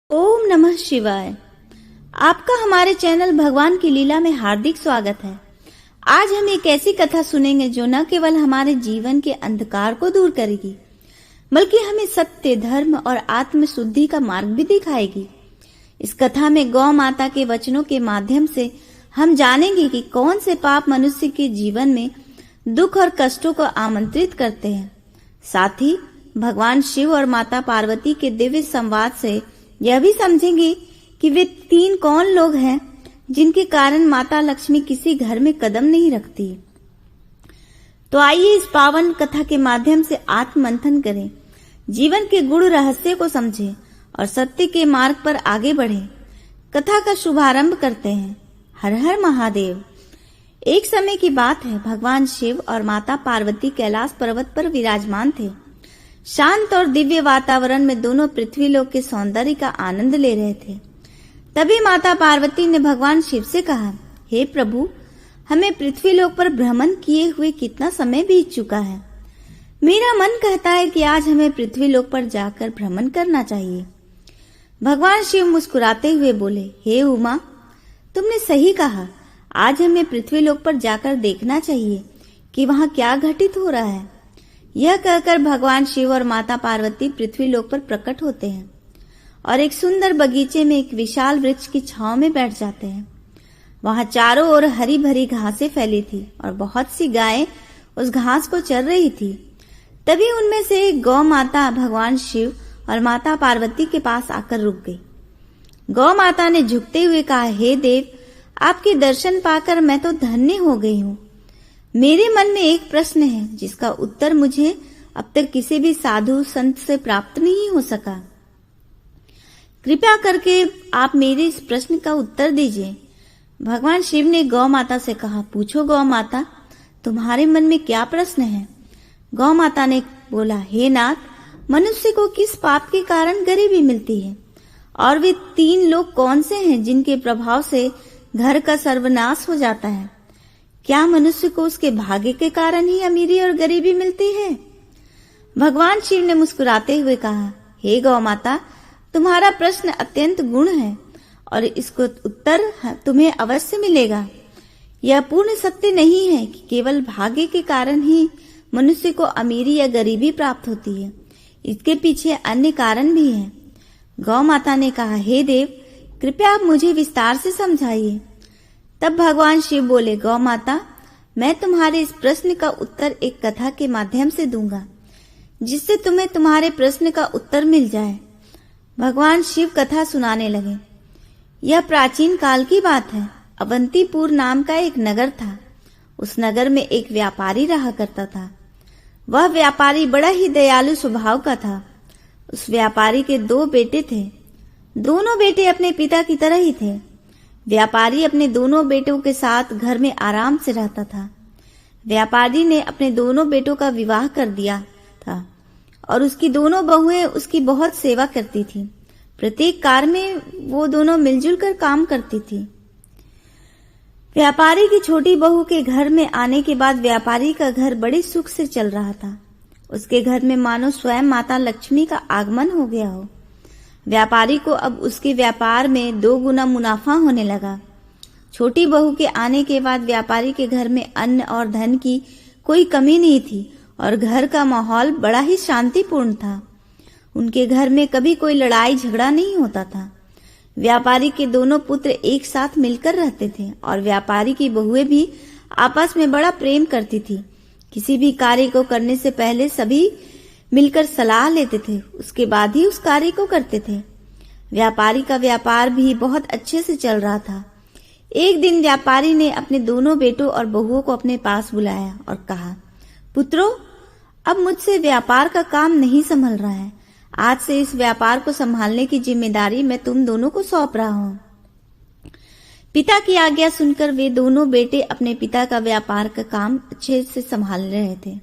ओम नमः शिवाय। आपका हमारे चैनल भगवान की लीला में हार्दिक स्वागत है। आज हम एक ऐसी कथा सुनेंगे जो न केवल हमारे जीवन के अंधकार को दूर करेगी, बल्कि हमें सत्य, धर्म और आत्म शुद्धि का मार्ग भी दिखाएगी। इस कथा में गौ माता के वचनों के माध्यम से हम जानेंगे कि कौन से पाप मनुष्य के जीवन में दुख और कष्टों को आमंत्रित करते हैं। साथ ही भगवान शिव और माता पार्वती के दिव्य संवाद से यह भी समझेंगे कि वे तीन कौन लोग हैं जिनके कारण माता लक्ष्मी किसी घर में कदम नहीं रखती। तो आइए इस पावन कथा के माध्यम से आत्म मंथन करें, जीवन के गुण रहस्य को समझें और सत्य के मार्ग पर आगे बढ़ें। कथा का शुभारंभ करते हैं। हर हर महादेव। एक समय की बात है, भगवान शिव और माता पार्वती कैलाश पर्वत पर विराजमान थे। शांत और दिव्य वातावरण में दोनों पृथ्वी लोक के सौंदर्य का आनंद ले रहे थे। तभी माता पार्वती ने भगवान शिव से कहा, हे प्रभु, हमें पृथ्वी लोक पर भ्रमण किए हुए कितना समय बीत चुका है। मेरा मन कहता है कि आज हमें पृथ्वी लोक पर जाकर भ्रमण करना चाहिए। भगवान शिव मुस्कुराते हुए बोले, हे उमा, तुमने सही कहा। आज हमें पृथ्वी लोक पर जाकर देखना चाहिए कि वहां क्या घटित हो रहा है। यह कहकर भगवान शिव और माता पार्वती पृथ्वी लोक पर प्रकट होते हैं और एक सुंदर बगीचे में एक विशाल वृक्ष की छांव में बैठ जाते हैं। वहां चारों ओर हरी भरी घासें फैली थी और बहुत सी गायें उस घास को चर रही थी। तभी उनमें से एक गौ माता भगवान शिव और माता पार्वती के पास आकर रुक गई। गौ माता ने झुकते हुए कहा, हे देव, आपके दर्शन पाकर मैं तो धन्य हो गई हूँ। मेरे मन में एक प्रश्न है जिसका उत्तर मुझे अब तक किसी भी साधु संत से प्राप्त नहीं हो सका। कृपया करके आप मेरे इस प्रश्न का उत्तर दीजिए। भगवान शिव ने गौ माता से कहा, पूछो गौ माता, तुम्हारे मन में क्या प्रश्न है। गौ माता ने बोला, हे नाथ, मनुष्य को किस पाप के कारण गरीबी मिलती है और वे तीन लोग कौन से हैं जिनके प्रभाव से घर का सर्वनाश हो जाता है। क्या मनुष्य को उसके भाग्य के कारण ही अमीरी और गरीबी मिलती है। भगवान शिव ने मुस्कुराते हुए कहा, हे गौ माता, तुम्हारा प्रश्न अत्यंत गुण है और इसको उत्तर तुम्हें अवश्य मिलेगा। यह पूर्ण सत्य नहीं है कि केवल भाग्य के कारण ही मनुष्य को अमीरी या गरीबी प्राप्त होती है। इसके पीछे अन्य कारण भी हैं। गौ माता ने कहा, हे देव, कृपया आप मुझे विस्तार से समझाइए। तब भगवान शिव बोले, गौ माता, मैं तुम्हारे इस प्रश्न का उत्तर एक कथा के माध्यम से दूंगा, जिससे तुम्हें तुम्हारे प्रश्न का उत्तर मिल जाए। भगवान शिव कथा सुनाने लगे। यह प्राचीन काल की बात है। अवंतीपुर नाम का एक नगर था। उस नगर में एक व्यापारी रहा करता था। वह व्यापारी बड़ा ही दयालु स्वभाव का था। उस व्यापारी के दो बेटे थे। दोनों बेटे अपने पिता की तरह ही थे। व्यापारी अपने दोनों बेटों के साथ घर में आराम से रहता था। व्यापारी ने अपने दोनों बेटों का विवाह कर दिया था और उसकी दोनों बहुएं उसकी बहुत सेवा करती थी। प्रत्येक कार्य में वो दोनों मिलजुल कर काम करती थी। व्यापारी की छोटी बहू के घर में आने के बाद व्यापारी का घर बड़े सुख से चल रहा था। उसके घर में मानो स्वयं माता लक्ष्मी का आगमन हो गया हो। व्यापारी को अब उसके व्यापार में 2 गुना मुनाफा होने लगा। छोटी बहू के आने के बाद व्यापारी के घर में अन्न और धन की कोई कमी नहीं थी और घर का माहौल बड़ा ही शांतिपूर्ण था। उनके घर में कभी कोई लड़ाई झगड़ा नहीं होता था। व्यापारी के दोनों पुत्र एक साथ मिलकर रहते थे और व्यापारी की बहुएं भी आपस में बड़ा प्रेम करती थी। किसी भी कार्य को करने से पहले सभी मिलकर सलाह लेते थे, उसके बाद ही उस कार्य को करते थे। व्यापारी का व्यापार भी बहुत अच्छे से चल रहा था। एक दिन व्यापारी ने अपने दोनों बेटों और बहुओं को अपने पास बुलाया और कहा, पुत्रों, अब मुझसे व्यापार का काम नहीं संभल रहा है। आज से इस व्यापार को संभालने की जिम्मेदारी मैं तुम दोनों को सौंप रहा हूँ। पिता की आज्ञा सुनकर वे दोनों बेटे अपने पिता का व्यापार का काम अच्छे से संभाल रहे थे।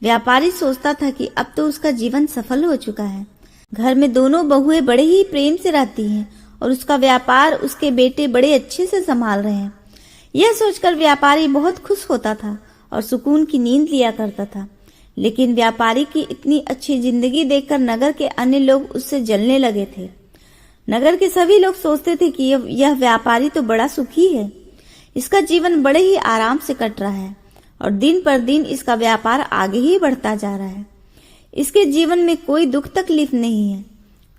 व्यापारी सोचता था कि अब तो उसका जीवन सफल हो चुका है। घर में दोनों बहुएं बड़े ही प्रेम से रहती हैं और उसका व्यापार उसके बेटे बड़े अच्छे से संभाल रहे हैं। यह सोचकर व्यापारी बहुत खुश होता था और सुकून की नींद लिया करता था। लेकिन व्यापारी की इतनी अच्छी जिंदगी देखकर नगर के अन्य लोग उससे जलने लगे थे। नगर के सभी लोग सोचते थे कि यह व्यापारी तो बड़ा सुखी है, इसका जीवन बड़े ही आराम से कट रहा है और दिन पर दिन इसका व्यापार आगे ही बढ़ता जा रहा है। इसके जीवन में कोई दुख तकलीफ नहीं है।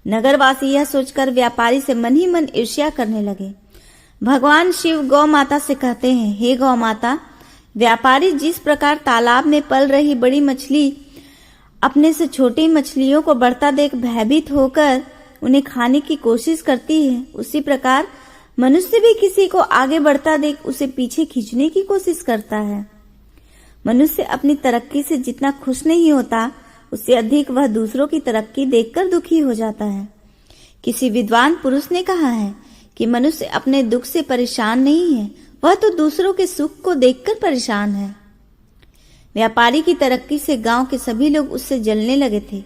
नगरवासी यह सोचकर व्यापारी से मन ही मन ईर्ष्या करने लगे। भगवान शिव गौ माता से कहते हैं, हे गौ माता, व्यापारी जिस प्रकार तालाब में पल रही बड़ी मछली अपने से छोटी मछलियों को बढ़ता देख भयभीत होकर उन्हें खाने की कोशिश करती है, उसी प्रकार मनुष्य भी किसी को आगे बढ़ता देख उसे पीछे खींचने की कोशिश करता है। मनुष्य अपनी तरक्की से जितना खुश नहीं होता, उससे अधिक वह दूसरों की तरक्की देखकर दुखी हो जाता है। किसी विद्वान पुरुष ने कहा है कि मनुष्य अपने दुख से परेशान नहीं है, वह तो दूसरों के सुख को देखकर परेशान है। व्यापारी की तरक्की से गांव के सभी लोग उससे जलने लगे थे।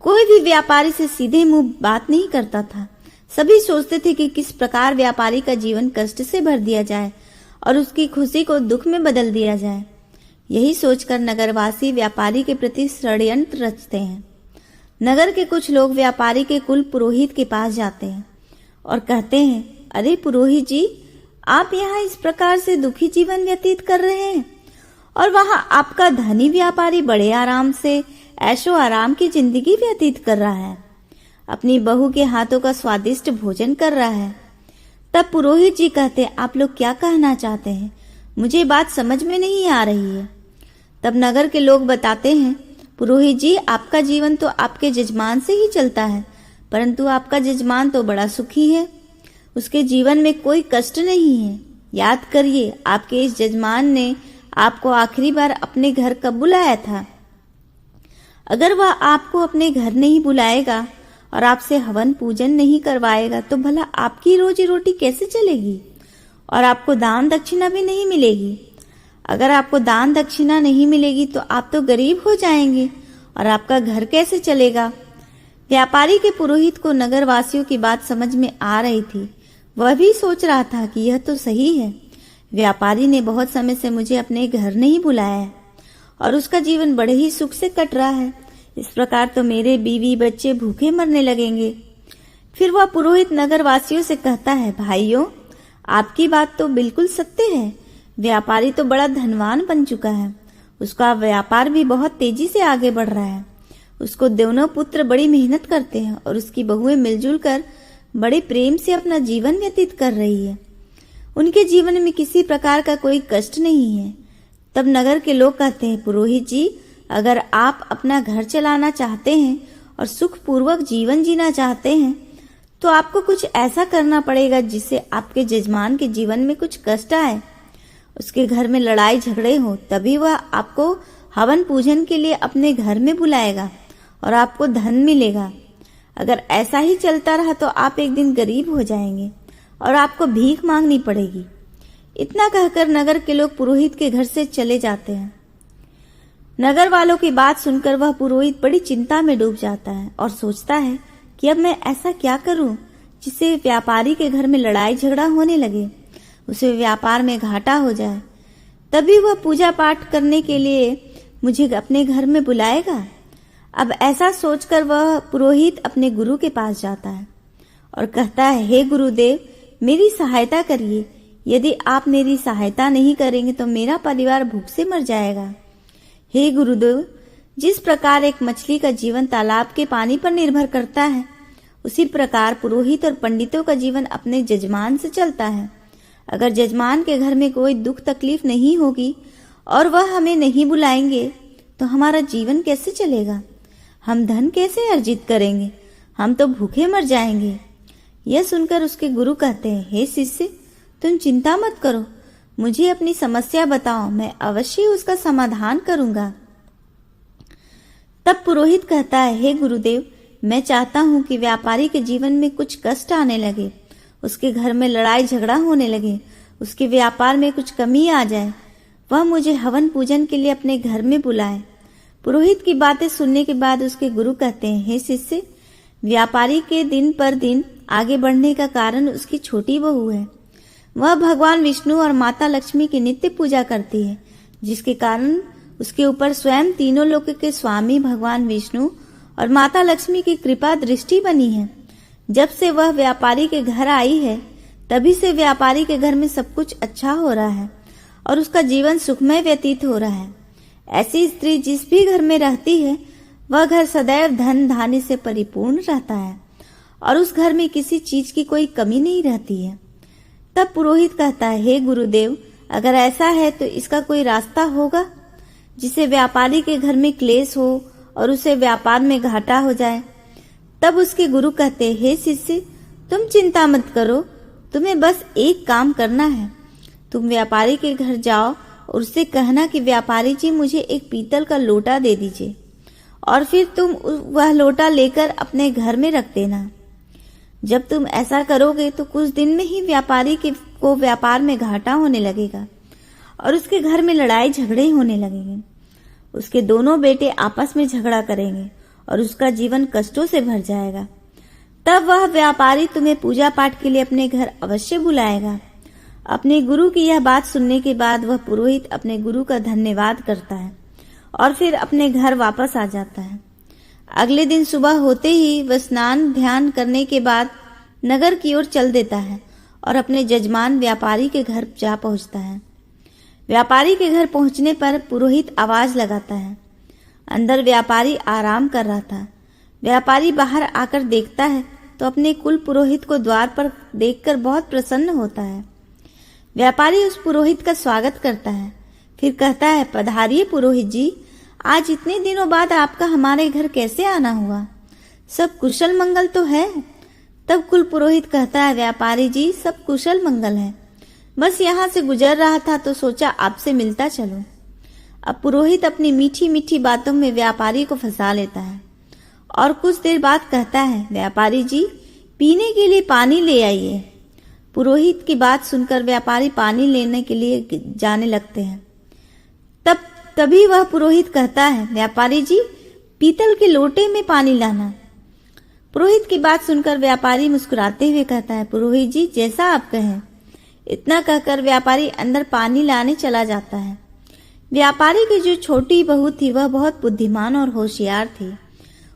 कोई भी व्यापारी से सीधे मुंह बात नहीं करता था। सभी सोचते थे कि किस प्रकार व्यापारी का जीवन कष्ट से भर दिया जाए और उसकी खुशी को दुख में बदल दिया जाए। यही सोचकर नगरवासी व्यापारी के प्रति षड्यंत्र रचते हैं। नगर के कुछ लोग व्यापारी के कुल पुरोहित के पास जाते हैं और कहते हैं, अरे पुरोहित जी, आप यहाँ इस प्रकार से दुखी जीवन व्यतीत कर रहे हैं और वहाँ आपका धनी व्यापारी बड़े आराम से ऐशो आराम की जिंदगी व्यतीत कर रहा है, अपनी बहू के हाथों का स्वादिष्ट भोजन कर रहा है। तब पुरोहित जी कहते, आप लोग क्या कहना चाहते हैं? मुझे बात समझ में नहीं आ रही है। तब नगर के लोग बताते हैं, पुरोहित जी, आपका जीवन तो आपके जजमान से ही चलता है, परंतु आपका जजमान तो बड़ा सुखी है, उसके जीवन में कोई कष्ट नहीं है। याद करिए, आपके इस जजमान ने आपको आखिरी बार अपने घर कब बुलाया था? अगर वह आपको अपने घर नहीं बुलाएगा और आपसे हवन पूजन नहीं करवाएगा तो भला आपकी रोजी रोटी कैसे चलेगी? और आपको दान दक्षिणा भी नहीं मिलेगी। अगर आपको दान दक्षिणा नहीं मिलेगी तो आप तो गरीब हो जाएंगे और आपका घर कैसे चलेगा? व्यापारी के पुरोहित को नगरवासियों की बात समझ में आ रही थी। वह भी सोच रहा था कि यह तो सही है, व्यापारी ने बहुत समय से मुझे अपने घर नहीं बुलाया है और उसका जीवन बड़े ही सुख से कट रहा है। इस प्रकार तो मेरे बीवी बच्चे भूखे मरने लगेंगे। फिर वह पुरोहित नगरवासियों से कहता है, भाइयों, आपकी बात तो बिल्कुल सत्य है। व्यापारी तो बड़ा धनवान बन चुका है, उसका व्यापार भी बहुत तेजी से आगे बढ़ रहा है। उसको दोनों पुत्र बड़ी मेहनत करते हैं और उसकी बहुएं मिलजुल कर बड़े प्रेम से अपना जीवन व्यतीत कर रही है। उनके जीवन में किसी प्रकार का कोई कष्ट नहीं है। तब नगर के लोग कहते हैं, पुरोहित जी, अगर आप अपना घर चलाना चाहते हैं और सुखपूर्वक जीवन जीना चाहते हैं तो आपको कुछ ऐसा करना पड़ेगा जिससे आपके जजमान के जीवन में कुछ कष्ट आए, उसके घर में लड़ाई झगड़े हो, तभी वह आपको हवन पूजन के लिए अपने घर में बुलाएगा और आपको धन मिलेगा। अगर ऐसा ही चलता रहा तो आप एक दिन गरीब हो जाएंगे और आपको भीख मांगनी पड़ेगी। इतना कहकर नगर के लोग पुरोहित के घर से चले जाते हैं। नगर वालों की बात सुनकर वह पुरोहित बड़ी चिंता में डूब जाता है और सोचता है कि अब मैं ऐसा क्या करूं जिससे व्यापारी के घर में लड़ाई झगड़ा होने लगे, उसे व्यापार में घाटा हो जाए, तभी वह पूजा पाठ करने के लिए मुझे अपने घर में बुलाएगा। अब ऐसा सोचकर वह पुरोहित अपने गुरु के पास जाता है और कहता है, हे गुरुदेव, मेरी सहायता करिए। यदि आप मेरी सहायता नहीं करेंगे तो मेरा परिवार भूख से मर जाएगा। हे गुरुदेव, जिस प्रकार एक मछली का जीवन तालाब के पानी पर निर्भर करता है, उसी प्रकार पुरोहित और पंडितों का जीवन अपने जजमान से चलता है। अगर जजमान के घर में कोई दुख तकलीफ नहीं होगी और वह हमें नहीं बुलाएंगे तो हमारा जीवन कैसे चलेगा? हम धन कैसे अर्जित करेंगे? हम तो भूखे मर जाएंगे। यह सुनकर उसके गुरु कहते हैं, हे शिष्य, तुम चिंता मत करो, मुझे अपनी समस्या बताओ, मैं अवश्य उसका समाधान करूंगा। तब पुरोहित कहता है, हे गुरुदेव, मैं चाहता हूं कि व्यापारी के जीवन में कुछ कष्ट आने लगे, उसके घर में लड़ाई झगड़ा होने लगे, उसके व्यापार में कुछ कमी आ जाए, वह मुझे हवन पूजन के लिए अपने घर में बुलाए। पुरोहित की बातें सुनने के बाद उसके गुरु कहते हैं, हे शिष्य, व्यापारी के दिन पर दिन आगे बढ़ने का कारण उसकी छोटी बहू है। वह भगवान विष्णु और माता लक्ष्मी की नित्य पूजा करती है, जिसके कारण उसके ऊपर स्वयं तीनों लोक के स्वामी भगवान विष्णु और माता लक्ष्मी की कृपा दृष्टि बनी है। जब से वह व्यापारी के घर आई है तभी से व्यापारी के घर में सब कुछ अच्छा हो रहा है और उसका जीवन सुखमय व्यतीत हो रहा है। ऐसी स्त्री जिस भी घर में रहती है वह घर सदैव धन धान्य से परिपूर्ण रहता है और उस घर में किसी चीज की कोई कमी नहीं रहती है। तब पुरोहित कहता है, हे गुरुदेव, अगर ऐसा है तो इसका कोई रास्ता होगा जिसे व्यापारी के घर में क्लेश हो और उसे व्यापार में घाटा हो जाए। तब उसके गुरु कहते, हे शिष्य, तुम चिंता मत करो, तुम्हें बस एक काम करना है। तुम व्यापारी के घर जाओ और उससे कहना कि व्यापारी जी मुझे एक पीतल का लोटा दे दीजिए और फिर तुम वह लोटा लेकर अपने घर में रख देना। जब तुम ऐसा करोगे तो कुछ दिन में ही व्यापारी को व्यापार में घाटा होने लगेगा और उसके घर में लड़ाई झगड़े होने लगेंगे। उसके दोनों बेटे आपस में झगड़ा करेंगे और उसका जीवन कष्टों से भर जाएगा। तब वह व्यापारी तुम्हें पूजा पाठ के लिए अपने घर अवश्य बुलाएगा। अपने गुरु की यह बात सुनने के बाद वह पुरोहित अपने गुरु का धन्यवाद करता है और फिर अपने घर वापस आ जाता है। अगले दिन सुबह होते ही वह स्नान ध्यान करने के बाद नगर की ओर चल देता है और अपने जजमान व्यापारी के घर जा पहुंचता है। व्यापारी के घर पहुंचने पर पुरोहित आवाज लगाता है। अंदर व्यापारी आराम कर रहा था। व्यापारी बाहर आकर देखता है तो अपने कुल पुरोहित को द्वार पर देखकर बहुत प्रसन्न होता है। व्यापारी उस पुरोहित का स्वागत करता है, फिर कहता है, पधारिए पुरोहित जी, आज इतने दिनों बाद आपका हमारे घर कैसे आना हुआ? सब कुशल मंगल तो है? तब कुल पुरोहित कहता है, व्यापारी जी, सब कुशल मंगल है, बस यहाँ से गुजर रहा था तो सोचा आपसे मिलता चलूं। अब पुरोहित अपनी मीठी मीठी बातों में व्यापारी को फंसा लेता है और कुछ देर बाद कहता है, व्यापारी जी, पीने के लिए पानी ले आइए। पुरोहित की बात सुनकर व्यापारी पानी लेने के लिए जाने लगते हैं। तभी वह पुरोहित कहता है, व्यापारी जी, पीतल के लोटे में पानी लाना। पुरोहित की बात सुनकर व्यापारी मुस्कुराते हुए कहता है, पुरोहित जी, जैसा आप कहें। इतना कहकर व्यापारी अंदर पानी लाने चला जाता है। व्यापारी की जो छोटी बहू थी वह बहुत बुद्धिमान और होशियार थी।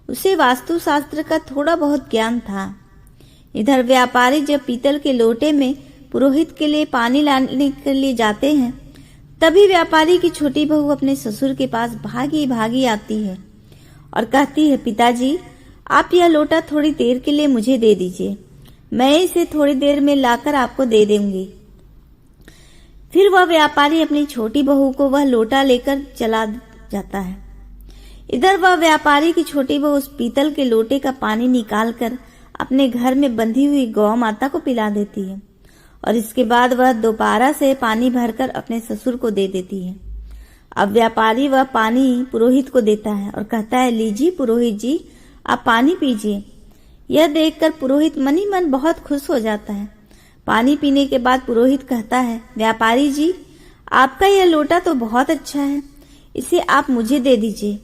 उसे वास्तुशास्त्र का थोड़ा बहुत ज्ञान था। इधर व्यापारी जब पीतल के लोटे में पुरोहित के लिए पानी लाने के लिए जाते हैं तभी व्यापारी की छोटी बहू अपने ससुर के पास भागी भागी आती है और कहती है, पिताजी, आप यह लोटा थोड़ी देर के लिए मुझे दे दीजिए, मैं इसे थोड़ी देर में लाकर आपको दे दूंगी। फिर वह व्यापारी अपनी छोटी बहू को वह लोटा लेकर चला जाता है। इधर वह व्यापारी की छोटी बहू उस पीतल के लोटे का पानी निकालकर अपने घर में बंधी हुई गौ माता को पिला देती है और इसके बाद वह दोबारा से पानी भरकर अपने ससुर को दे देती है। अब व्यापारी वह पानी पुरोहित को देता है और कहता है, लीजिए पुरोहित जी, आप पानी पीजिए। यह देखकर पुरोहित मन ही मन बहुत खुश हो जाता है। पानी पीने के बाद पुरोहित कहता है, व्यापारी जी, आपका यह लोटा तो बहुत अच्छा है, इसे आप मुझे दे दीजिए।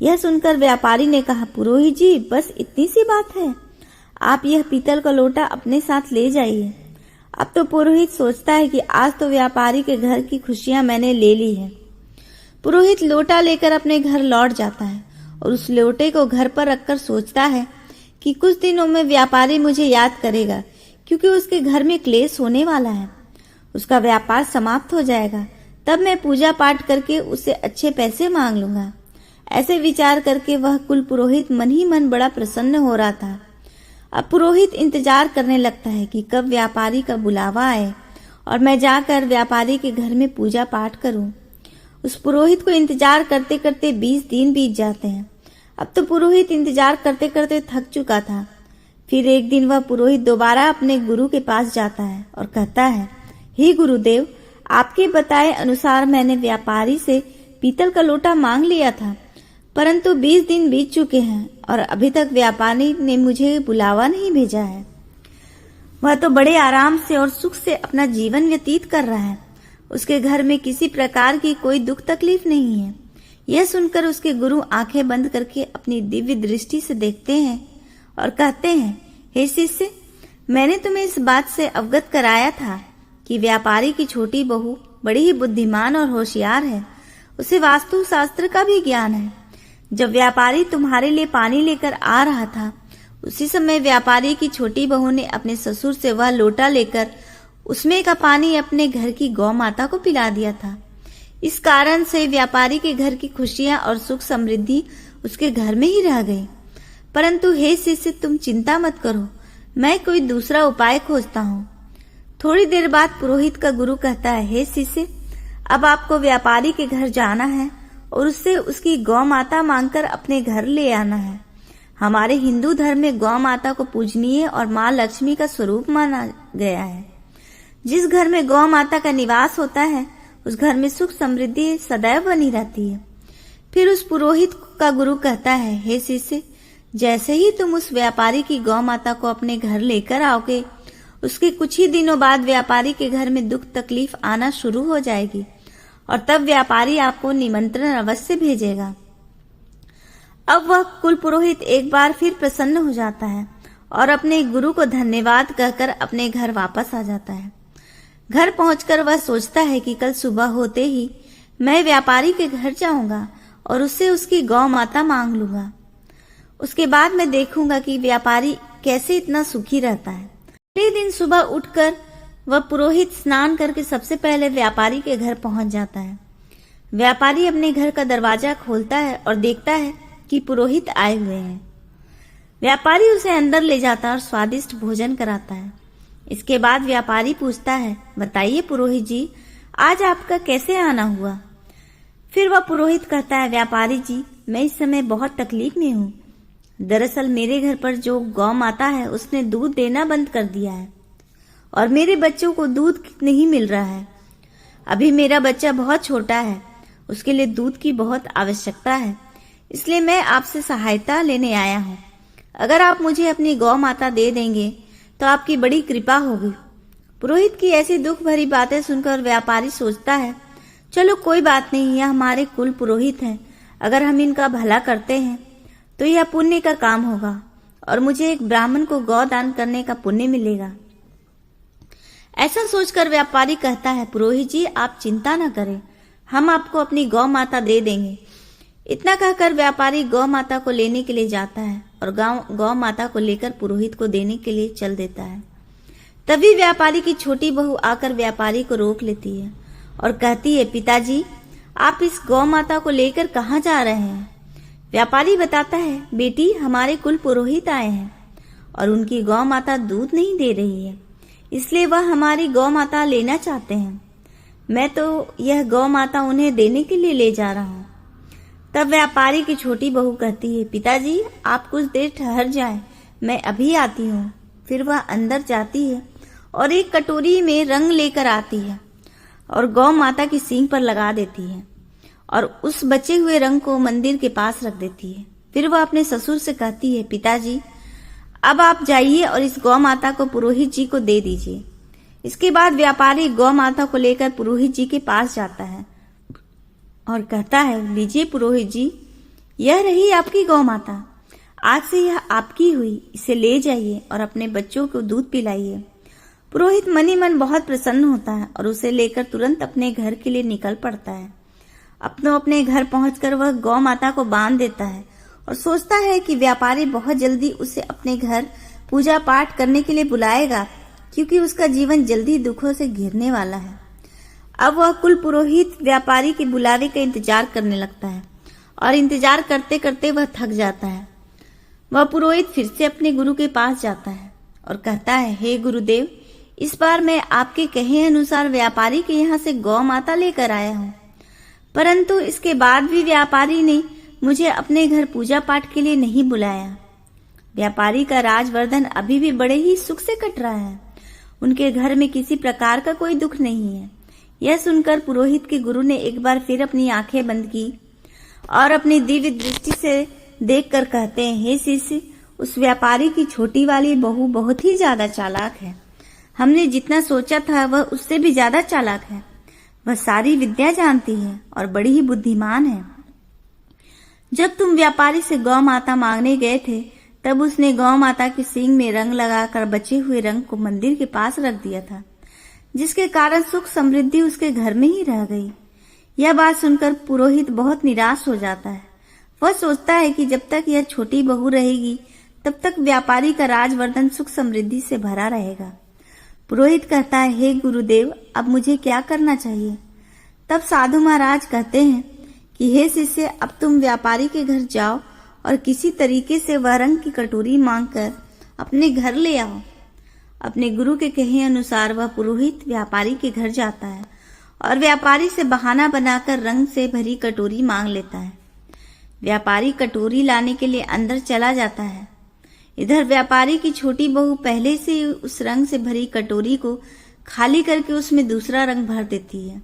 यह सुनकर व्यापारी ने कहा, पुरोहित जी, बस इतनी सी बात है, आप यह पीतल का लोटा अपने साथ ले जाइए। अब तो पुरोहित सोचता है कि आज तो व्यापारी के घर की खुशियां मैंने ले ली है। पुरोहित लोटा लेकर अपने घर लौट जाता है और उस लोटे को घर पर रखकर सोचता है कि कुछ दिनों में व्यापारी मुझे याद करेगा, क्योंकि उसके घर में क्लेश होने वाला है। उसका व्यापार समाप्त हो जाएगा, तब मैं पूजा पाठ करके उससे अच्छे पैसे मांग लूंगा। ऐसे विचार करके वह कुल पुरोहित मन ही मन बड़ा प्रसन्न हो रहा था। अब पुरोहित इंतजार करने लगता है कि कब व्यापारी का बुलावा आए और मैं जाकर व्यापारी के घर में पूजा पाठ करूं। उस पुरोहित को इंतजार करते करते 20 दिन बीत जाते हैं। अब तो पुरोहित इंतजार करते करते थक चुका था। फिर एक दिन वह पुरोहित दोबारा अपने गुरु के पास जाता है और कहता है, हे गुरुदेव, आपके बताए अनुसार मैंने व्यापारी से पीतल का लोटा मांग लिया था, परंतु 20 दिन बीत चुके हैं और अभी तक व्यापारी ने मुझे बुलावा नहीं भेजा है। वह तो बड़े आराम से और सुख से अपना जीवन व्यतीत कर रहा है। उसके घर में किसी प्रकार की कोई दुख तकलीफ नहीं है। यह सुनकर उसके गुरु आंखें बंद करके अपनी दिव्य दृष्टि से देखते हैं और कहते हैं, हे शिष्य, मैंने तुम्हें इस बात से अवगत कराया था कि व्यापारी की छोटी बहू बड़ी ही बुद्धिमान और होशियार है। उसे वास्तु शास्त्र का भी ज्ञान है। जब व्यापारी तुम्हारे लिए पानी लेकर आ रहा था, उसी समय व्यापारी की छोटी बहू ने अपने ससुर से वह लोटा लेकर उसमें का पानी अपने घर की गौ माता को पिला दिया था। इस कारण से व्यापारी के घर की खुशियां और सुख समृद्धि उसके घर में ही रह गई। परंतु हे शिष्य, तुम चिंता मत करो, मैं कोई दूसरा उपाय खोजता हूँ। थोड़ी देर बाद पुरोहित का गुरु कहता है, हे शिष्य, अब आपको व्यापारी के घर जाना है और उससे उसकी गौ माता मांगकर अपने घर ले आना है। हमारे हिंदू धर्म में गौ माता को पूजनीय और माँ लक्ष्मी का स्वरूप माना गया है। जिस घर में गौ माता का निवास होता है उस घर में सुख समृद्धि सदैव बनी रहती है। फिर उस पुरोहित का गुरु कहता है, हे शिष्य, जैसे ही तुम उस व्यापारी की गौ माता को अपने घर लेकर आओगे, उसके कुछ ही दिनों बाद व्यापारी के घर में दुख तकलीफ आना शुरू हो जाएगी और तब व्यापारी आपको निमंत्रण अवश्य भेजेगा। अब वह कुल पुरोहित एक बार फिर प्रसन्न हो जाता है और अपने गुरु को धन्यवाद कहकर अपने घर वापस आ जाता है। घर पहुंचकर वह सोचता है कि कल सुबह होते ही मैं व्यापारी के घर जाऊंगा और उससे उसकी गौ माता मांग लूंगा। उसके बाद मैं देखूंगा कि व्यापारी कैसे इतना सुखी रहता है। अगले दिन सुबह उठकर वह पुरोहित स्नान करके सबसे पहले व्यापारी के घर पहुंच जाता है। व्यापारी अपने घर का दरवाजा खोलता है और देखता है कि पुरोहित आए हुए हैं। व्यापारी उसे अंदर ले जाता है और स्वादिष्ट भोजन कराता है। इसके बाद व्यापारी पूछता है, बताइए पुरोहित जी, आज आपका कैसे आना हुआ? फिर वह पुरोहित कहता है, व्यापारी जी, मैं इस समय बहुत तकलीफ में हूँ। दरअसल मेरे घर पर जो गौ माता है उसने दूध देना बंद कर दिया है और मेरे बच्चों को दूध नहीं मिल रहा है। अभी मेरा बच्चा बहुत छोटा है, उसके लिए दूध की बहुत आवश्यकता है, इसलिए मैं आपसे सहायता लेने आया हूँ। अगर आप मुझे अपनी गौ माता दे देंगे तो आपकी बड़ी कृपा होगी। पुरोहित की ऐसी दुख भरी बातें सुनकर व्यापारी सोचता है, चलो कोई बात नहीं, यह हमारे कुल पुरोहित हैं, अगर हम इनका भला करते हैं तो यह पुण्य का काम होगा और मुझे एक ब्राह्मण को गौ दान करने का पुण्य मिलेगा। ऐसा सोचकर व्यापारी कहता है, पुरोहित जी आप चिंता न करें, हम आपको अपनी गौ माता दे देंगे। इतना कहकर व्यापारी गौ माता को लेने के लिए जाता है और गौ माता को लेकर पुरोहित को देने के लिए चल देता है। तभी व्यापारी की छोटी बहू आकर व्यापारी को रोक लेती है और कहती है, पिताजी आप इस गौ माता को लेकर कहाँ जा रहे हैं? व्यापारी बताता है, बेटी हमारे कुल पुरोहित आए हैं और उनकी गौ माता दूध नहीं दे रही है, इसलिए वह हमारी गौ माता लेना चाहते हैं। मैं तो यह गौ माता उन्हें देने के लिए ले जा रहा हूँ। तब व्यापारी की छोटी बहू कहती है, पिताजी आप कुछ देर ठहर जाएं, मैं अभी आती हूँ। फिर वह अंदर जाती है और एक कटोरी में रंग लेकर आती है और गौ माता की सींग पर लगा देती है और उस बचे हुए रंग को मंदिर के पास रख देती है। फिर वह अपने ससुर से कहती है, पिताजी अब आप जाइए और इस गौ माता को पुरोहित जी को दे दीजिए। इसके बाद व्यापारी गौ माता को लेकर पुरोहित जी के पास जाता है और कहता है, लीजिए पुरोहित जी, यह रही आपकी गौ माता, आज से यह आपकी हुई, इसे ले जाइए और अपने बच्चों को दूध पिलाइए। पुरोहित मनी मन बहुत प्रसन्न होता है और उसे लेकर तुरंत अपने घर के लिए निकल पड़ता है। अपने घर पहुंचकर वह गौ माता को बांध देता है और सोचता है कि व्यापारी बहुत जल्दी उसे अपने घर पूजा पाठ करने के लिए बुलाएगा, क्योंकि उसका जीवन जल्दी दुखों से घिरने वाला है। अब वह कुल पुरोहित व्यापारी के बुलावे का इंतजार करने लगता है और इंतजार करते करते वह थक जाता है। वह पुरोहित फिर से अपने गुरु के पास जाता है और कहता है, हे गुरुदेव, इस बार मैं आपके कहे अनुसार व्यापारी के यहाँ से गौ माता लेकर आया हूँ, परंतु इसके बाद भी व्यापारी ने मुझे अपने घर पूजा पाठ के लिए नहीं बुलाया। व्यापारी का राजवर्धन अभी भी बड़े ही सुख से कट रहा है, उनके घर में किसी प्रकार का कोई दुख नहीं है। यह सुनकर पुरोहित के गुरु ने एक बार फिर अपनी आंखें बंद की और अपनी दिव्य दृष्टि से देखकर कहते हैं, हे शिष्य, उस व्यापारी की छोटी वाली बहू बहुत ही ज्यादा चालाक है। हमने जितना सोचा था वह उससे भी ज्यादा चालाक है। वह सारी विद्या जानती है और बड़ी ही बुद्धिमान है। जब तुम व्यापारी से गौ माता मांगने गए थे तब उसने गौ माता की सींग में रंग लगाकर बचे हुए रंग को मंदिर के पास रख दिया था, जिसके कारण सुख समृद्धि उसके घर में ही रह गई। यह बात सुनकर पुरोहित बहुत निराश हो जाता है। वह सोचता है कि जब तक यह छोटी बहू रहेगी तब तक व्यापारी का राजवर्धन सुख समृद्धि से भरा रहेगा। पुरोहित कहता है, हे गुरुदेव, अब मुझे क्या करना चाहिए? तब साधु महाराज कहते हैं कि हे शिष्य, अब तुम व्यापारी के घर जाओ और किसी तरीके से वह रंग की कटोरी मांगकर अपने घर ले आओ। अपने गुरु के कहे अनुसार वह पुरोहित व्यापारी के घर जाता है और व्यापारी से बहाना बनाकर रंग से भरी कटोरी मांग लेता है। व्यापारी कटोरी लाने के लिए अंदर चला जाता है। इधर व्यापारी की छोटी बहू पहले से उस रंग से भरी कटोरी को खाली करके उसमें दूसरा रंग भर देती है।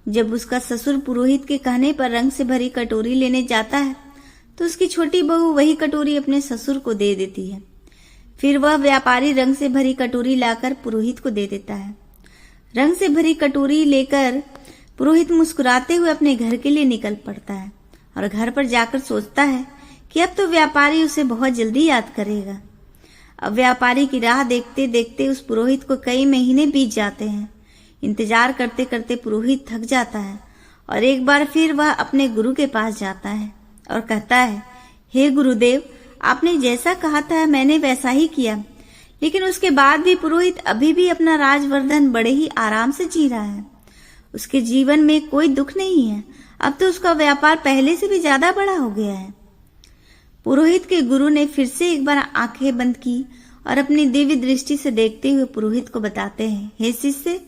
जब उसका ससुर पुरोहित के कहने पर रंग से भरी कटोरी लेने जाता है तो उसकी छोटी बहू वही कटोरी अपने ससुर को दे देती है। फिर वह व्यापारी रंग से भरी कटोरी लाकर पुरोहित को दे देता है। रंग से भरी कटोरी लेकर पुरोहित मुस्कुराते हुए अपने घर के लिए निकल पड़ता है और घर पर जाकर सोचता है कि अब तो व्यापारी उसे बहुत जल्दी याद करेगा। अब व्यापारी की राह देखते देखते उस पुरोहित को कई महीने बीत जाते हैं। इंतजार करते करते पुरोहित थक जाता है और एक बार फिर वह अपने गुरु के पास जाता है और कहता है, हे गुरुदेव, आपने जैसा कहा था मैंने वैसा ही किया, लेकिन उसके बाद भी पुरोहित अभी भी अपना राजवर्धन बड़े ही आराम से जी रहा है। उसके जीवन में कोई दुख नहीं है। अब तो उसका व्यापार पहले से भी ज्यादा बड़ा हो गया है। पुरोहित के गुरु ने फिर से एक बार आंखें बंद की और अपनी दिव्य दृष्टि से देखते हुए पुरोहित को बताते हैं, हे शिष्य,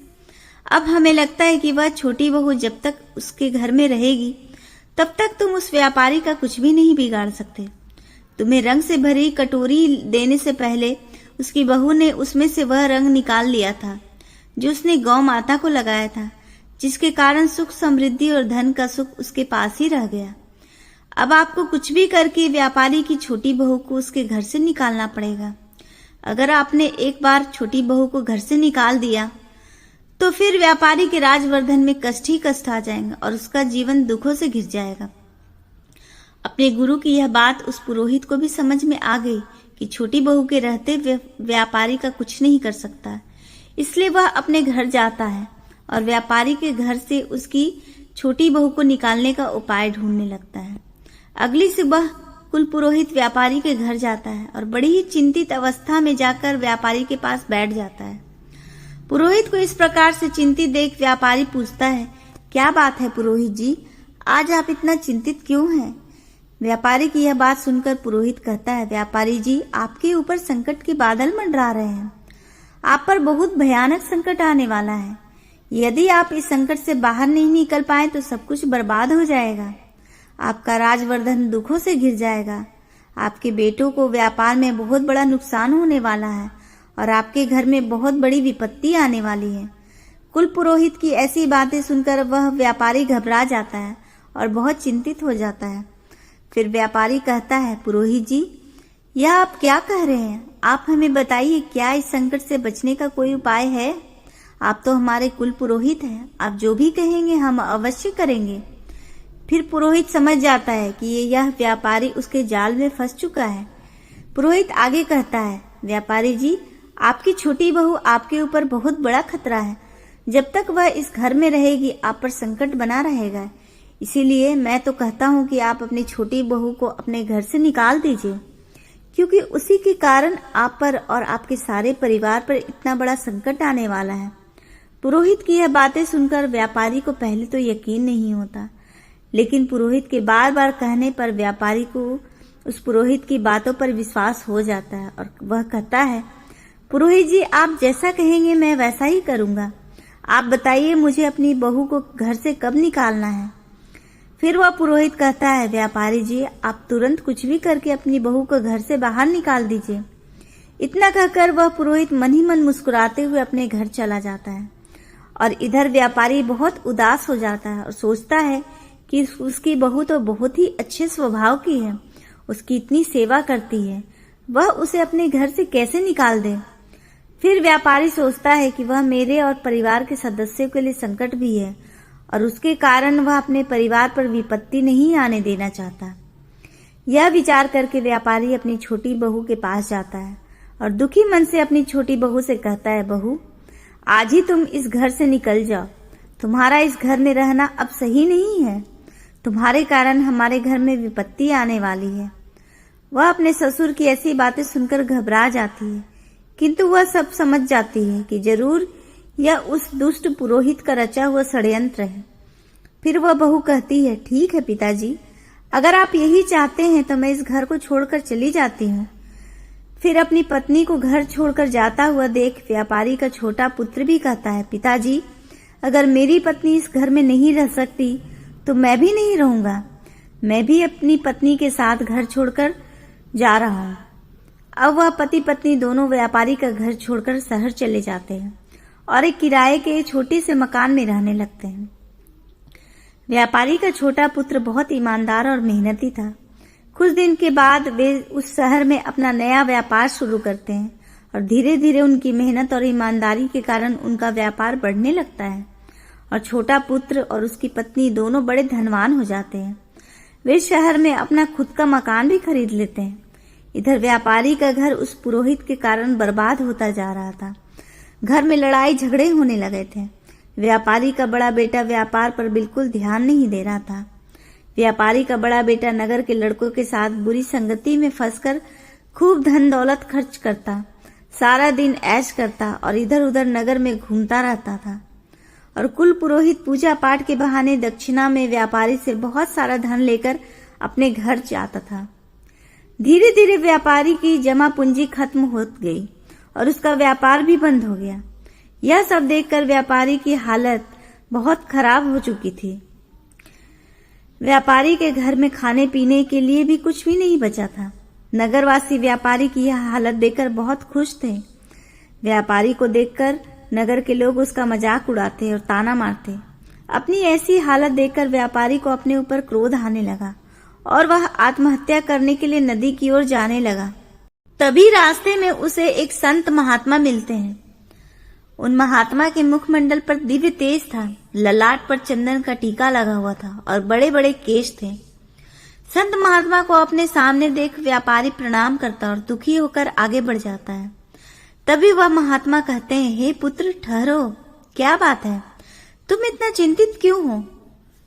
अब हमें लगता है कि वह छोटी बहू जब तक उसके घर में रहेगी तब तक तुम उस व्यापारी का कुछ भी नहीं बिगाड़ सकते। तुम्हें रंग से भरी कटोरी देने से पहले उसकी बहू ने उसमें से वह रंग निकाल लिया था जो उसने गौ माता को लगाया था, जिसके कारण सुख समृद्धि और धन का सुख उसके पास ही रह गया। अब आपको कुछ भी करके व्यापारी की छोटी बहू को उसके घर से निकालना पड़ेगा। अगर आपने एक बार छोटी बहू को घर से निकाल दिया तो फिर व्यापारी के राजवर्धन में कष्ट ही कष्ट आ जाएगा और उसका जीवन दुखों से घिर जाएगा। अपने गुरु की यह बात उस पुरोहित को भी समझ में आ गई कि छोटी बहू के रहते व्यापारी का कुछ नहीं कर सकता। इसलिए वह अपने घर जाता है और व्यापारी के घर से उसकी छोटी बहू को निकालने का उपाय ढूंढने लगता है। अगली सुबह कुल पुरोहित व्यापारी के घर जाता है और बड़ी ही चिंतित अवस्था में जाकर व्यापारी के पास बैठ जाता है। पुरोहित को इस प्रकार से चिंतित देख व्यापारी पूछता है, क्या बात है पुरोहित जी, आज आप इतना चिंतित क्यों हैं? व्यापारी की यह बात सुनकर पुरोहित कहता है, व्यापारी जी, आपके ऊपर संकट के बादल मंडरा रहे हैं। आप पर बहुत भयानक संकट आने वाला है। यदि आप इस संकट से बाहर नहीं निकल पाए तो सब कुछ बर्बाद हो जाएगा। आपका राजवर्धन दुखों से घिर जाएगा। आपके बेटों को व्यापार में बहुत बड़ा नुकसान होने वाला है और आपके घर में बहुत बड़ी विपत्ति आने वाली है। कुल पुरोहित की ऐसी बातें सुनकर वह व्यापारी घबरा जाता है और बहुत चिंतित हो जाता है। फिर व्यापारी कहता है, पुरोहित जी, यह आप क्या कह रहे हैं? आप हमें बताइए, क्या इस संकट से बचने का कोई उपाय है? आप तो हमारे कुल पुरोहित हैं, आप जो भी कहेंगे हम अवश्य करेंगे। फिर पुरोहित समझ जाता है कि यह व्यापारी उसके जाल में फंस चुका है। पुरोहित आगे कहता है, व्यापारी जी, आपकी छोटी बहू आपके ऊपर बहुत बड़ा खतरा है। जब तक वह इस घर में रहेगी आप पर संकट बना रहेगा। इसीलिए मैं तो कहता हूँ कि आप अपनी छोटी बहू को अपने घर से निकाल दीजिए, क्योंकि उसी के कारण आप पर और आपके सारे परिवार पर इतना बड़ा संकट आने वाला है। पुरोहित की यह बातें सुनकर व्यापारी को पहले तो यकीन नहीं होता, लेकिन पुरोहित के बार बार कहने पर व्यापारी को उस पुरोहित की बातों पर विश्वास हो जाता है और वह कहता है, पुरोहित जी, आप जैसा कहेंगे मैं वैसा ही करूंगा। आप बताइए, मुझे अपनी बहू को घर से कब निकालना है? फिर वह पुरोहित कहता है, व्यापारी जी, आप तुरंत कुछ भी करके अपनी बहू को घर से बाहर निकाल दीजिए। इतना कहकर वह पुरोहित मन ही मन मुस्कुराते हुए अपने घर चला जाता है और इधर व्यापारी बहुत उदास हो जाता है और सोचता है कि उसकी बहू तो बहुत ही अच्छे स्वभाव की है, उसकी इतनी सेवा करती है, वह उसे अपने घर से कैसे निकाल दे। फिर व्यापारी सोचता है कि वह मेरे और परिवार के सदस्यों के लिए संकट भी है और उसके कारण वह अपने परिवार पर विपत्ति नहीं आने देना चाहता। यह विचार करके व्यापारी अपनी छोटी बहू के पास जाता है और दुखी मन से अपनी छोटी बहू से कहता है, बहू, आज ही तुम इस घर से निकल जाओ। तुम्हारा इस घर में रहना अब सही नहीं है। तुम्हारे कारण हमारे घर में विपत्ति आने वाली है। वह अपने ससुर की ऐसी बातें सुनकर घबरा जाती है, किंतु वह सब समझ जाती है कि जरूर यह उस दुष्ट पुरोहित का रचा हुआ षड्यंत्र है। फिर वह बहू कहती है, ठीक है पिताजी, अगर आप यही चाहते हैं तो मैं इस घर को छोड़कर चली जाती हूँ। फिर अपनी पत्नी को घर छोड़कर जाता हुआ देख व्यापारी का छोटा पुत्र भी कहता है, पिताजी, अगर मेरी पत्नी इस घर में नहीं रह सकती तो मैं भी नहीं रहूंगा। मैं भी अपनी पत्नी के साथ घर छोड़कर जा रहा हूँ। अब वह पति पत्नी दोनों व्यापारी का घर छोड़कर शहर चले जाते हैं और एक किराए के छोटे से मकान में रहने लगते हैं। व्यापारी का छोटा पुत्र बहुत ईमानदार और मेहनती था। कुछ दिन के बाद वे उस शहर में अपना नया व्यापार शुरू करते हैं और धीरे धीरे उनकी मेहनत और ईमानदारी के कारण उनका व्यापार बढ़ने लगता है और छोटा पुत्र और उसकी पत्नी दोनों बड़े धनवान हो जाते हैं। वे शहर में अपना खुद का मकान भी खरीद लेते हैं। इधर व्यापारी का घर उस पुरोहित के कारण बर्बाद होता जा रहा था। घर में लड़ाई झगड़े होने लगे थे। व्यापारी का बड़ा बेटा व्यापार पर बिल्कुल ध्यान नहीं दे रहा था। व्यापारी का बड़ा बेटा नगर के लड़कों के साथ बुरी संगति में फंसकर खूब धन दौलत खर्च करता, सारा दिन ऐश करता और इधर उधर नगर में घूमता रहता था। और कुल पुरोहित पूजा पाठ के बहाने दक्षिणा में व्यापारी से बहुत सारा धन लेकर अपने घर जाता था। धीरे धीरे व्यापारी की जमा पूंजी खत्म हो गई और उसका व्यापार भी बंद हो गया। यह सब देखकर व्यापारी की हालत बहुत खराब हो चुकी थी। व्यापारी के घर में खाने पीने के लिए भी कुछ भी नहीं बचा था। नगरवासी व्यापारी की यह हालत देखकर बहुत खुश थे। व्यापारी को देखकर नगर के लोग उसका मजाक उड़ाते और ताना मारते। अपनी ऐसी हालत देखकर व्यापारी को अपने ऊपर क्रोध आने लगा और वह आत्महत्या करने के लिए नदी की ओर जाने लगा। तभी रास्ते में उसे एक संत महात्मा मिलते हैं। उन महात्मा के मुखमंडल पर दिव्य तेज था, ललाट पर चंदन का टीका लगा हुआ था और बड़े बड़े केश थे। संत महात्मा को अपने सामने देख व्यापारी प्रणाम करता और दुखी होकर आगे बढ़ जाता है। तभी वह महात्मा कहते हैं, हे पुत्र ठहरो, क्या बात है, तुम इतना चिंतित क्यों हो?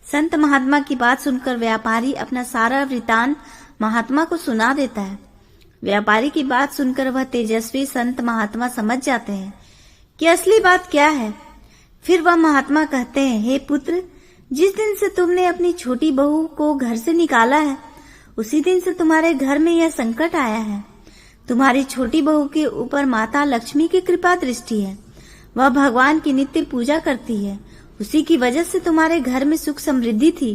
संत महात्मा की बात सुनकर व्यापारी अपना सारा वृतांत महात्मा को सुना देता है। व्यापारी की बात सुनकर वह तेजस्वी संत महात्मा समझ जाते हैं कि असली बात क्या है। फिर वह महात्मा कहते हैं, हे पुत्र, जिस दिन से तुमने अपनी छोटी बहू को घर से निकाला है उसी दिन से तुम्हारे घर में यह संकट आया है। तुम्हारी छोटी बहू के ऊपर माता लक्ष्मी की कृपा दृष्टि है। वह भगवान की नित्य पूजा करती है, उसी की वजह से तुम्हारे घर में सुख समृद्धि थी।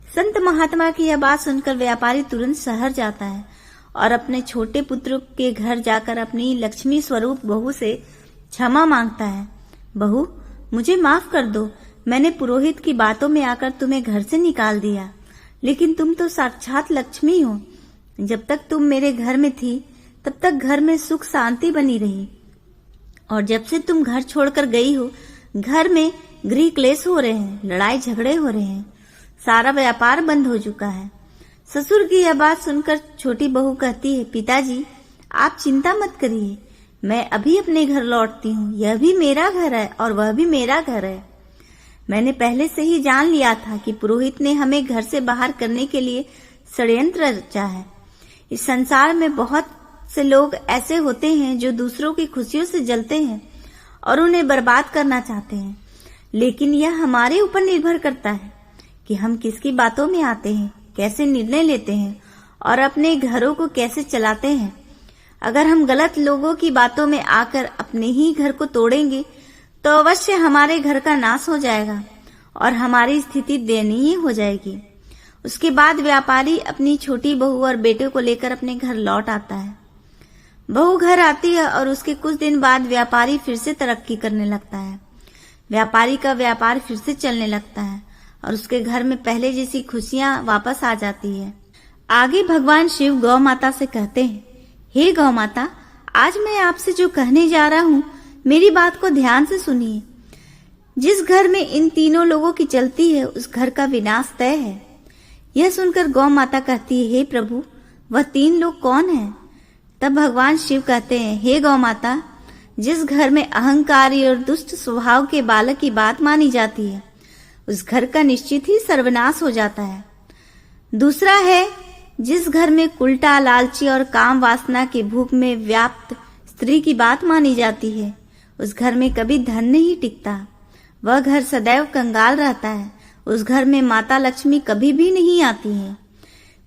संत महात्मा की यह बात सुनकर व्यापारी तुरंत शहर जाता है और अपने छोटे पुत्र के घर जाकर अपनी लक्ष्मी स्वरूप बहू से क्षमा मांगता है। बहू, मुझे माफ कर दो, मैंने पुरोहित की बातों में आकर तुम्हें घर से निकाल दिया, लेकिन तुम तो साक्षात लक्ष्मी हो। जब तक तुम मेरे घर में थी तब तक घर में सुख शांति बनी रही, और जब से तुम घर छोड़कर गई हो घर में गृह क्लेश हो रहे हैं, लड़ाई झगड़े हो रहे हैं, सारा व्यापार बंद हो चुका है। ससुर की यह बात सुनकर छोटी बहू कहती है, पिताजी आप चिंता मत करिए, मैं अभी अपने घर लौटती हूँ। यह भी मेरा घर है और वह भी मेरा घर है। मैंने पहले से ही जान लिया था कि पुरोहित ने हमें घर से बाहर करने के लिए षड्यंत्र रचा है। इस संसार में बहुत से लोग ऐसे होते हैं जो दूसरों की खुशियों से जलते हैं और उन्हें बर्बाद करना चाहते हैं, लेकिन यह हमारे ऊपर निर्भर करता है कि हम किसकी बातों में आते हैं, कैसे निर्णय लेते हैं और अपने घरों को कैसे चलाते हैं। अगर हम गलत लोगों की बातों में आकर अपने ही घर को तोड़ेंगे तो अवश्य हमारे घर का नाश हो जाएगा और हमारी स्थिति दयनीय हो जाएगी। उसके बाद व्यापारी अपनी छोटी बहू और बेटे को लेकर अपने घर लौट आता है। बहू घर आती है और उसके कुछ दिन बाद व्यापारी फिर से तरक्की करने लगता है। व्यापारी का व्यापार फिर से चलने लगता है और उसके घर में पहले जैसी खुशियां वापस आ जाती है। आगे भगवान शिव गौ माता से कहते हैं, हे गौ माता, आज मैं आपसे जो कहने जा रहा हूँ मेरी बात को ध्यान से सुनिए। जिस घर में इन तीनों लोगों की चलती है उस घर का विनाश तय है। यह सुनकर गौ माता कहती है, हे प्रभु, वह तीन लोग कौन हैं? तब भगवान शिव कहते हैं, हे गौ माता, जिस घर में अहंकारी और दुष्ट स्वभाव के बालक की बात मानी जाती है उस घर का निश्चित ही सर्वनाश हो जाता है। दूसरा है जिस घर में उल्टा लालची और काम वासना की भूख में व्याप्त स्त्री की बात मानी जाती है, उस घर में कभी धन नहीं टिकता। वह घर सदैव कंगाल रहता है। उस घर में माता लक्ष्मी कभी भी नहीं आती है।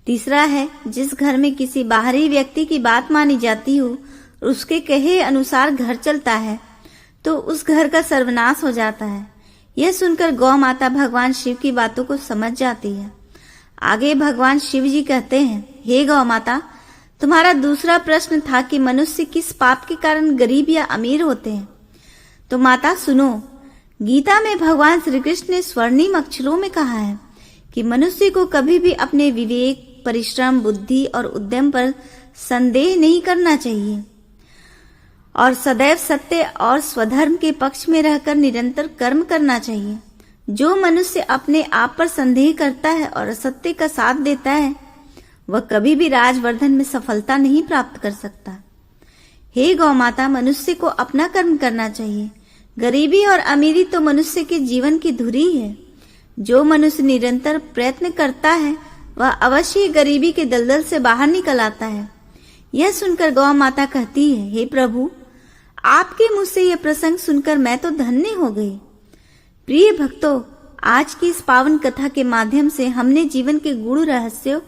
तीसरा है, जिस घर में किसी बाहरी व्यक्ति की बात मानी जाती हो, उसके कहे अनुसार घर चलता है, तो उस घर का सर्वनाश हो जाता है। यह सुनकर गौ माता भगवान शिव की बातों को समझ जाती है। आगे भगवान शिव जी कहते हैं, हे गौ माता, तुम्हारा दूसरा प्रश्न था कि मनुष्य किस पाप के कारण गरीब या अमीर होते हैं। तो माता सुनो, गीता में भगवान श्री कृष्ण ने स्वर्णिम अक्षरों में कहा है कि मनुष्य को कभी भी अपने विवेक, परिश्रम, बुद्धि और उद्यम पर संदेह नहीं करना चाहिए और सदैव सत्य और स्वधर्म के पक्ष में रहकर निरंतर कर्म करना चाहिए। जो मनुष्य अपने आप पर संदेह करता है और असत्य का साथ देता है, वह कभी भी राजवर्धन में सफलता नहीं प्राप्त कर सकता। हे गौ माता, मनुष्य को अपना कर्म करना चाहिए। गरीबी और अमीरी तो मनुष्य के जीवन की धुरी है। जो मनुष्य निरंतर प्रयत्न करता है, वह अवश्य गरीबी के दलदल से बाहर निकल आता है। यह सुनकर गौ माता कहती है, हे प्रभु, आपके मुंह से यह प्रसंग सुनकर मैं तो धन्य हो गई। प्रिय भक्तों, आज की इस पावन कथा के माध्यम से हमने जीवन के गूढ़ रहस्यों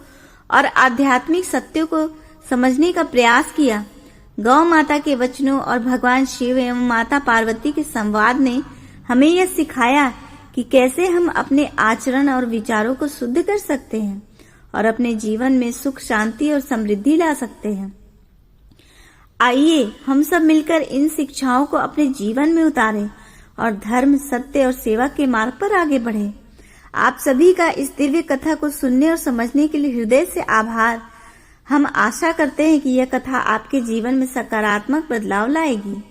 और आध्यात्मिक सत्यों को समझने का प्रयास किया। गौ माता के वचनों और भगवान शिव एवं माता पार्वती के संवाद ने हमें यह सिखाया कि कैसे हम अपने आचरण और विचारों को शुद्ध कर सकते हैं और अपने जीवन में सुख, शांति और समृद्धि ला सकते हैं। आइए हम सब मिलकर इन शिक्षाओं को अपने जीवन में उतारें और धर्म, सत्य और सेवा के मार्ग पर आगे बढ़ें। आप सभी का इस दिव्य कथा को सुनने और समझने के लिए हृदय से आभार। हम आशा करते हैं कि यह कथा आपके जीवन में सकारात्मक बदलाव लाएगी।